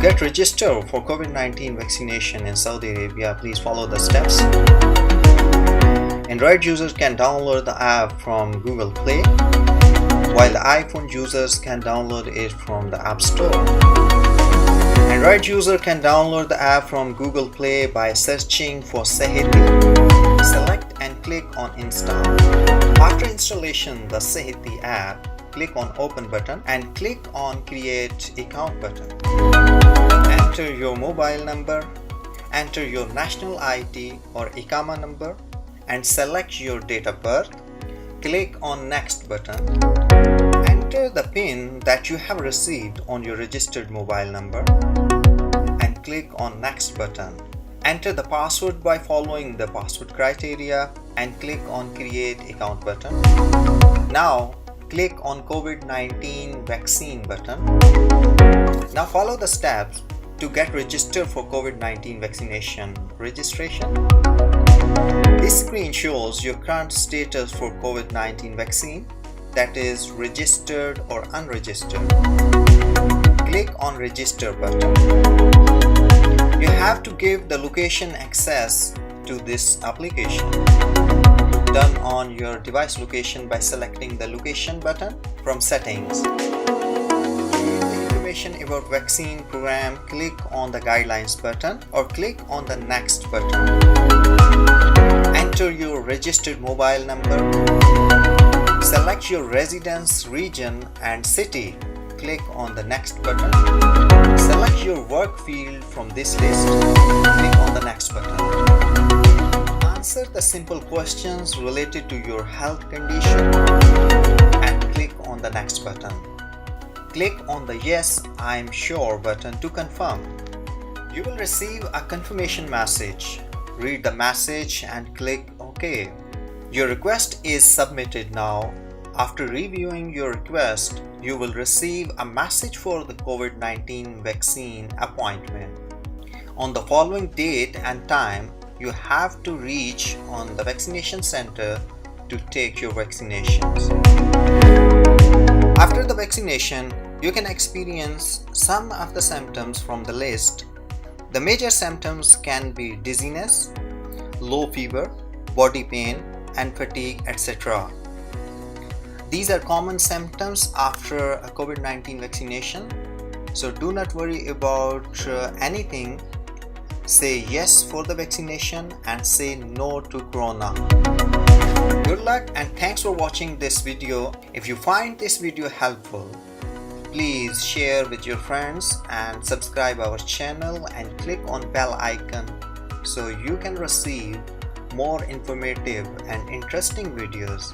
get registered for COVID-19 vaccination in Saudi Arabia, please follow the steps. Android users can download the app from Google Play, while iPhone users can download it from the App Store. Android user can download the app from Google Play by searching for Sehhaty. Select and click on install. After installation the Sehhaty app, click on open button and click on create account button. Enter your mobile number, enter your national ID or Iqama number and select your date of birth. Click on next button. Enter the PIN that you have received on your registered mobile number and click on next button. Enter the password by following the password criteria and click on create account button. Now click on COVID-19 vaccine button. Now follow the steps to get registered for COVID-19 vaccination registration. This screen shows your current status for COVID-19 vaccine, that is registered or unregistered. Click on register button. You have to give the location access to this application. Done on your device location by selecting the location button from settings. Information about vaccine program, click on the guidelines button or click on the next button. Enter your registered mobile number. Select your residence, region and city. Click on the next button. Select your work field from this list. Click on the next button. Answer the simple questions related to your health condition and click on the next button. Click on the Yes, I am sure button to confirm. You will receive a confirmation message. Read the message and click OK. Your request is submitted now. After reviewing your request, you will receive a message for the COVID-19 vaccine appointment. On the following date and time, you have to reach on the vaccination center to take your vaccinations. After the vaccination, you can experience some of the symptoms from the list. The major symptoms can be dizziness, low fever, body pain, and fatigue, etc. These are common symptoms after a COVID-19 vaccination, so do not worry about anything. Say yes for the vaccination and say no to corona. Good luck and thanks for watching this video. If you find this video helpful, please share with your friends and subscribe our channel and click on bell icon so you can receive more informative and interesting videos.